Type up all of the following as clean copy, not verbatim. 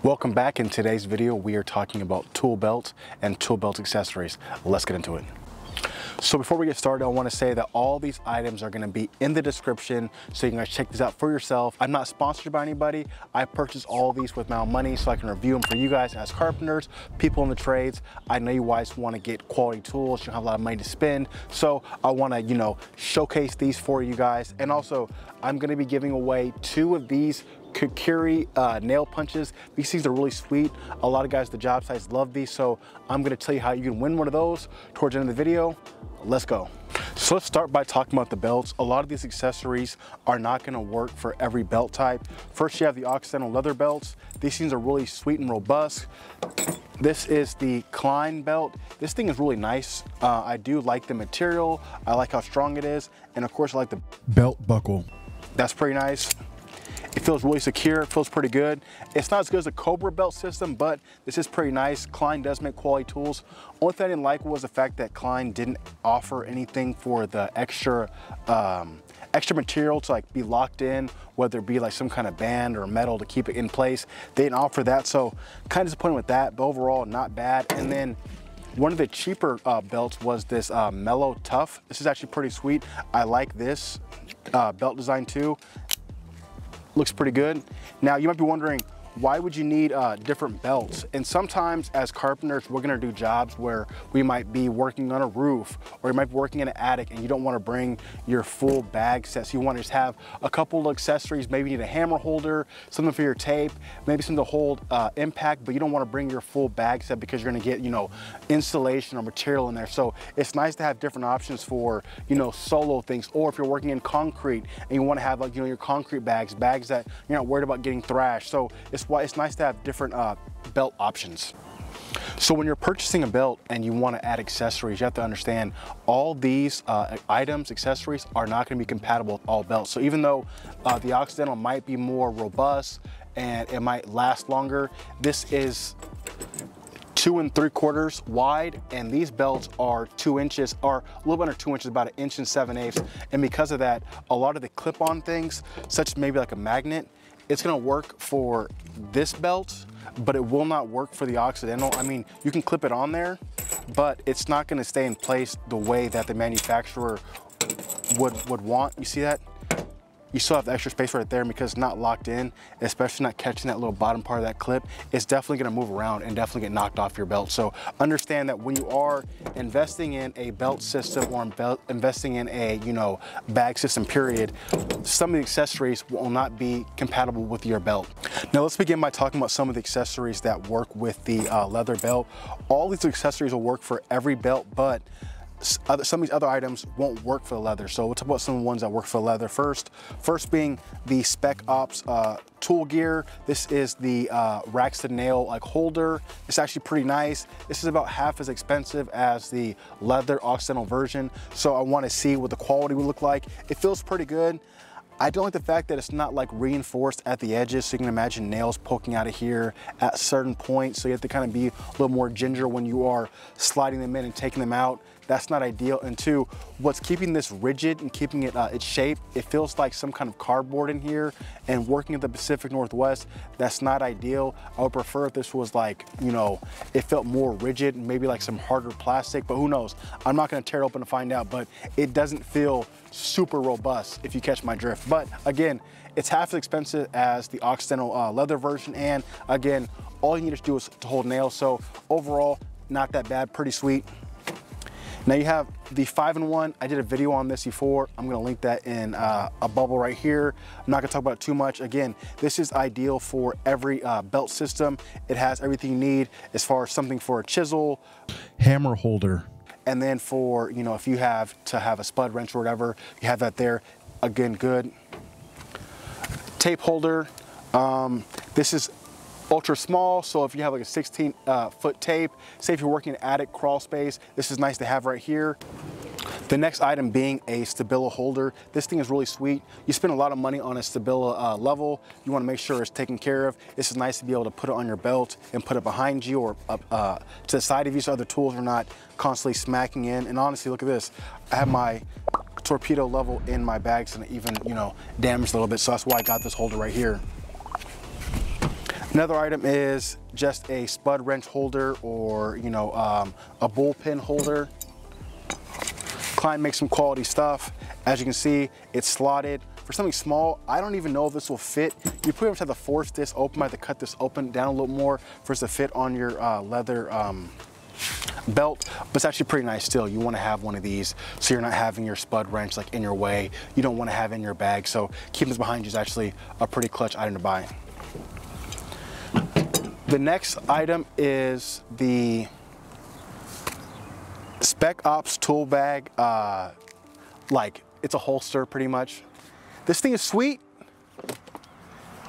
Welcome back. In today's video, we are talking about tool belts and tool belt accessories. Let's get into it. So before we get started, I want to say that all these items are going to be in the description, so you can guys check these out for yourself. I'm not sponsored by anybody. I purchased all these with my own money so I can review them for you guys as carpenters, people in the trades. I know you guys want to get quality tools. You don't have a lot of money to spend. So I want to, showcase these for you guys. And also, I'm going to be giving away 2 of these Kukuri nail punches. These are really sweet. A lot of guys at the job sites love these, so I'm going to tell you how you can win one of those towards the end of the video. Let's go. So let's start by talking about the belts. A lot of these accessories are not going to work for every belt type. First, you have the Occidental leather belts. These things are really sweet and robust. This is the Klein belt. This thing is really nice. I do like the material. I like how strong it is, and of course I like the belt buckle. That's pretty nice. It feels really secure, it feels pretty good. It's not as good as the Cobra belt system, but this is pretty nice. Klein does make quality tools. Only thing I didn't like was the fact that Klein didn't offer anything for the extra material to be locked in, whether it be like some kind of band or metal to keep it in place. They didn't offer that, so kind of disappointed with that, but overall not bad. And then one of the cheaper belts was this Mellow Tough. This is actually pretty sweet. I like this belt design too. Looks pretty good. Now you might be wondering, why would you need different belts? And sometimes as carpenters, we're gonna do jobs where we might be working on a roof, or you might be working in an attic and you don't wanna bring your full bag set. So you wanna just have a couple of accessories. Maybe you need a hammer holder, something for your tape, maybe something to hold impact, but you don't wanna bring your full bag set because you're gonna get, installation or material in there. So it's nice to have different options for, solo things. Or if you're working in concrete and you wanna have your concrete bags that you're not worried about getting thrashed. So it's why it's nice to have different belt options. So when you're purchasing a belt and you want to add accessories, you have to understand all these items, accessories are not going to be compatible with all belts. So even though the Occidental might be more robust and it might last longer, this is 2 3/4 wide, and these belts are 2 inches, or a little bit under 2 inches, about 1 7/8 inches. And because of that, a lot of the clip-on things, such as maybe like a magnet, it's gonna work for this belt, but it will not work for the Occidental. I mean, you can clip it on there, but it's not gonna stay in place the way that the manufacturer would want. You see that? You still have the extra space right there, and because it's not locked in, especially not catching that little bottom part of that clip, it's definitely gonna move around and definitely get knocked off your belt. So understand that when you are investing in a belt system or investing in a bag system period, some of the accessories will not be compatible with your belt. Now let's begin by talking about some of the accessories that work with the leather belt. All these accessories will work for every belt, but some of these other items won't work for the leather. So we'll talk about some of the ones that work for leather first. First being the Spec Ops tool gear. This is the racks to nail holder. It's actually pretty nice. This is about half as expensive as the leather Occidental version. So I want to see what the quality would look like. It feels pretty good. I don't like the fact that it's not reinforced at the edges, so you can imagine nails poking out of here at certain points. So you have to kind of be a little more ginger when you are sliding them in and taking them out. That's not ideal. And 2, what's keeping this rigid and keeping it its shape, it feels like some kind of cardboard in here. And working at the Pacific Northwest, that's not ideal. I would prefer if this was it felt more rigid, maybe some harder plastic, but who knows? I'm not gonna tear it open to find out, but it doesn't feel super robust, if you catch my drift. But again, it's half as expensive as the Occidental leather version, and again, all you need to do is to hold nails. So overall, not that bad, pretty sweet. Now you have the 5-in-1. I did a video on this before. I'm gonna link that in a bubble right here. I'm not gonna talk about it too much. Again, this is ideal for every belt system. It has everything you need as far as something for a chisel, hammer holder, and then for, if you have to have a spud wrench or whatever, you have that there. Again, good. Tape holder. This is ultra small, so if you have a 16-foot tape, say if you're working in attic crawl space, this is nice to have right here. The next item being a Stabila holder. This thing is really sweet. You spend a lot of money on a Stabila level. You want to make sure it's taken care of. This is nice to be able to put it on your belt and put it behind you or up to the side of you so other tools are not constantly smacking in. And honestly, look at this. I have my torpedo level in my bags and even, damaged a little bit. So that's why I got this holder right here. Another item is just a spud wrench holder, or a bullpen holder. Client makes some quality stuff. As you can see, it's slotted. For something small, I don't even know if this will fit. You pretty much have to force this open. I have to cut this open down a little more for it to fit on your leather belt, but it's actually pretty nice still. You want to have one of these so you're not having your spud wrench like in your way. You don't want to have it in your bag, so keeping this behind you is actually a pretty clutch item to buy. The next item is the Spec Ops tool bag. Like, it's a holster pretty much. This thing is sweet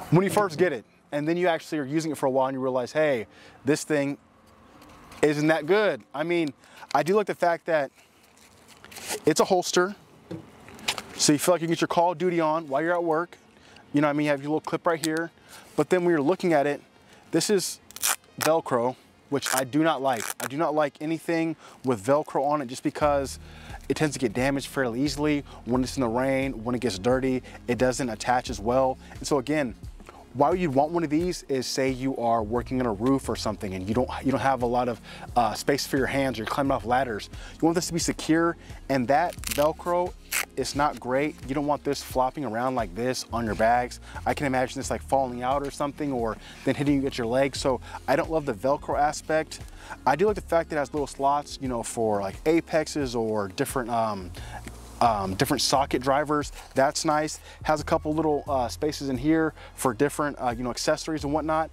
when you first get it, and then you actually are using it for a while and you realize, hey, this thing isn't that good. I mean, I do like the fact that it's a holster, so you feel like you get your Call of Duty on while you're at work. You know what I mean? You have your little clip right here. But then when you're looking at it, this is Velcro, which I do not like. I do not like anything with Velcro on it, just because it tends to get damaged fairly easily. When it's in the rain, when it gets dirty, it doesn't attach as well. And so again, why you'd want one of these is, say you are working on a roof or something and you don't have a lot of space for your hands, or you're climbing off ladders. You want this to be secure, and that Velcro is not great. You don't want this flopping around like this on your bags. I can imagine this like falling out or something, or then hitting you at your leg. So I don't love the Velcro aspect. I do like the fact that it has little slots, for like apexes or different different socket drivers. That's nice. Has a couple little spaces in here for different accessories and whatnot.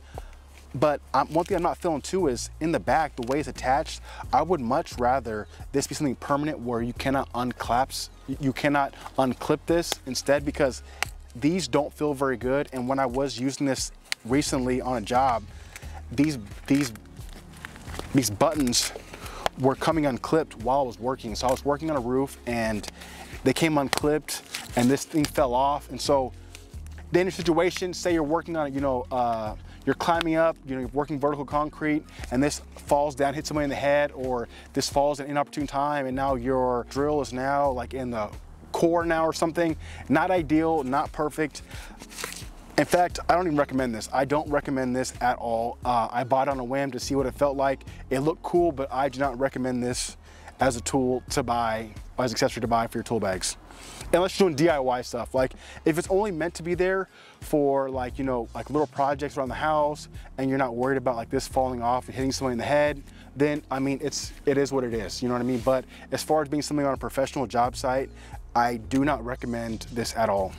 But one thing I'm not feeling too is in the back, the way it's attached. I would much rather this be something permanent where you cannot unclip this instead, because these don't feel very good. And when I was using this recently on a job, these buttons were coming unclipped while I was working. So I was working on a roof and they came unclipped and this thing fell off. And so then in a situation, say you're working on it, you're climbing up, you're working vertical concrete, and this falls down, hits somebody in the head, or this falls at an inopportune time, and now your drill is now like in the core now or something. Not ideal, not perfect. In fact, I don't even recommend this. I don't recommend this at all. I bought it on a whim to see what it felt like. It looked cool, but I do not recommend this as a tool to buy, as an accessory to buy for your tool bags. Unless you're doing DIY stuff. Like if it's only meant to be there for like, like little projects around the house, and you're not worried about like this falling off and hitting somebody in the head, then I mean, it is what it is, you know what I mean? But as far as being something on a professional job site, I do not recommend this at all.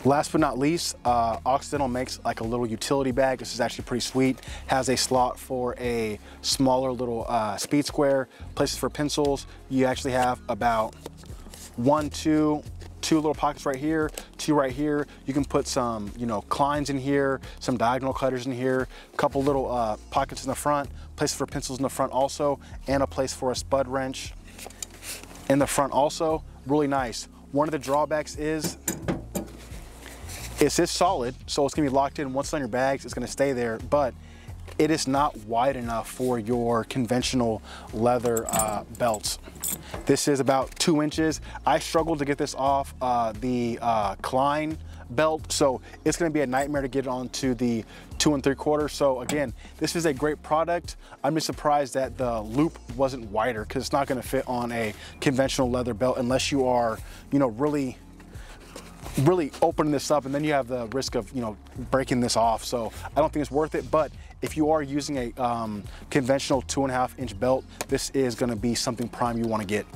Last but not least, Occidental makes like a little utility bag. This is actually pretty sweet. Has a slot for a smaller little speed square, places for pencils. You actually have about two little pockets right here, two right here. You can put some, Kleins in here, some diagonal cutters in here, a couple little pockets in the front, places for pencils in the front also, and a place for a spud wrench in the front also. Really nice. One of the drawbacks is it's solid, so it's gonna be locked in. Once it's on your bags, it's gonna stay there, but it is not wide enough for your conventional leather belts. This is about 2 inches. I struggled to get this off the Klein belt, so it's gonna be a nightmare to get it onto the 2 3/4. So again, this is a great product. I'm just surprised that the loop wasn't wider, because it's not gonna fit on a conventional leather belt unless you are, really opening this up, and then you have the risk of breaking this off. So I don't think it's worth it. But if you are using a conventional 2.5 inch belt, this is going to be something prime you want to get.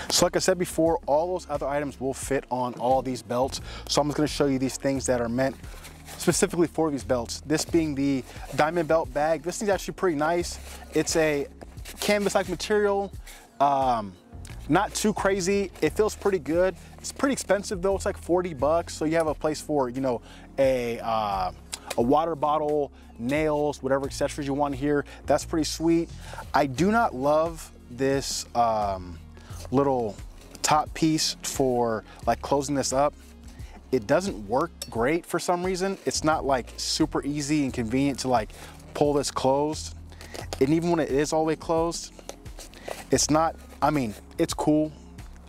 So like I said before, all those other items will fit on all these belts. So I'm just going to show you these things that are meant specifically for these belts. This being the diamond belt bag. This thing's actually pretty nice. It's a canvas-like material. Not too crazy. It feels pretty good. It's pretty expensive though. It's like 40 bucks. So you have a place for, a water bottle, nails, whatever accessories you want here. That's pretty sweet. I do not love this little top piece for like closing this up. It doesn't work great for some reason. It's not like super easy and convenient to like pull this closed. And even when it is all the way closed, it's not, I mean, it's cool.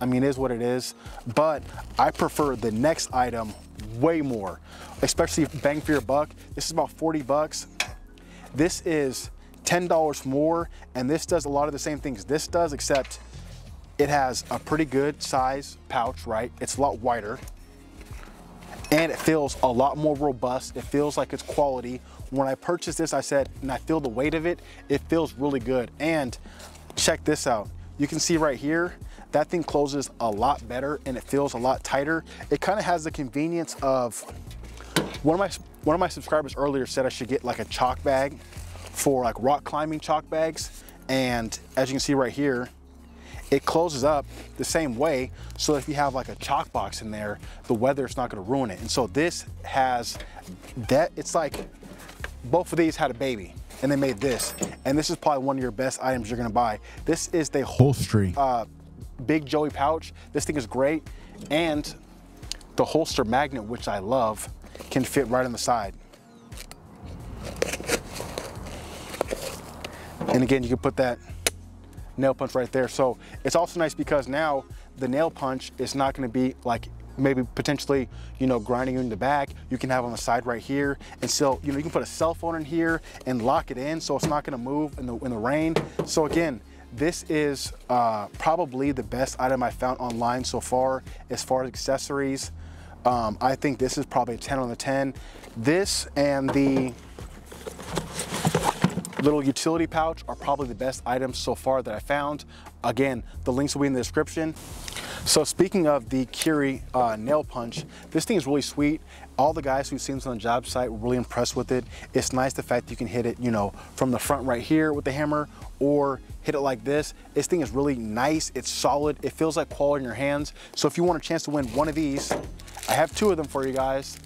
I mean, it is what it is, but I prefer the next item way more, especially bang for your buck. This is about 40 bucks. This is $10 more, and this does a lot of the same things this does, except it has a pretty good size pouch, right? It's a lot wider, and it feels a lot more robust. It feels like it's quality. When I purchased this, I said, and I feel the weight of it, it feels really good. And check this out. You can see right here, that thing closes a lot better and it feels a lot tighter. It kind of has the convenience of, one of my subscribers earlier said I should get like a chalk bag for like rock climbing chalk bags. And as you can see right here, it closes up the same way. So if you have like a chalk box in there, the weather's not gonna ruin it. And so this has that, it's like both of these had a baby and they made this. And this is probably one of your best items you're gonna buy. This is the holstery Big Joey pouch. This thing is great. And the holster magnet, which I love, can fit right on the side. And again, you can put that nail punch right there. So it's also nice because now the nail punch is not going to be like maybe potentially, you know, grinding you in the back. You can have on the side right here, and so, you know, you can put a cell phone in here and lock it in so it's not going to move in the rain. So again, this is probably the best item I found online so far as accessories. I think this is probably a 10 on the 10. This and the little utility pouch are probably the best items so far that I found. Again, the links will be in the description. So speaking of the Curie nail punch, this thing is really sweet. All the guys who've seen this on the job site were really impressed with it. It's nice the fact that you can hit it, you know, from the front right here with the hammer, or hit it like this. This thing is really nice. It's solid. It feels like quality in your hands. So if you want a chance to win one of these, I have 2 of them for you guys.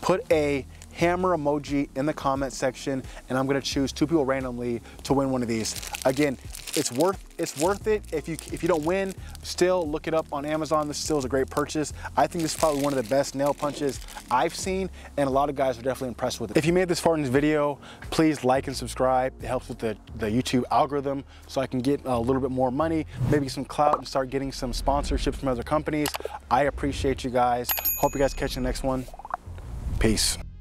Put a hammer emoji in the comment section, and I'm gonna choose 2 people randomly to win one of these. Again, it's worth it. If you don't win, still look it up on Amazon. This still is a great purchase. I think this is probably one of the best nail punches I've seen, and a lot of guys are definitely impressed with it. If you made this far in this video, please like and subscribe. It helps with the YouTube algorithm, so I can get a little bit more money, maybe some clout, and start getting some sponsorships from other companies. I appreciate you guys. Hope you guys catch the next one. Peace.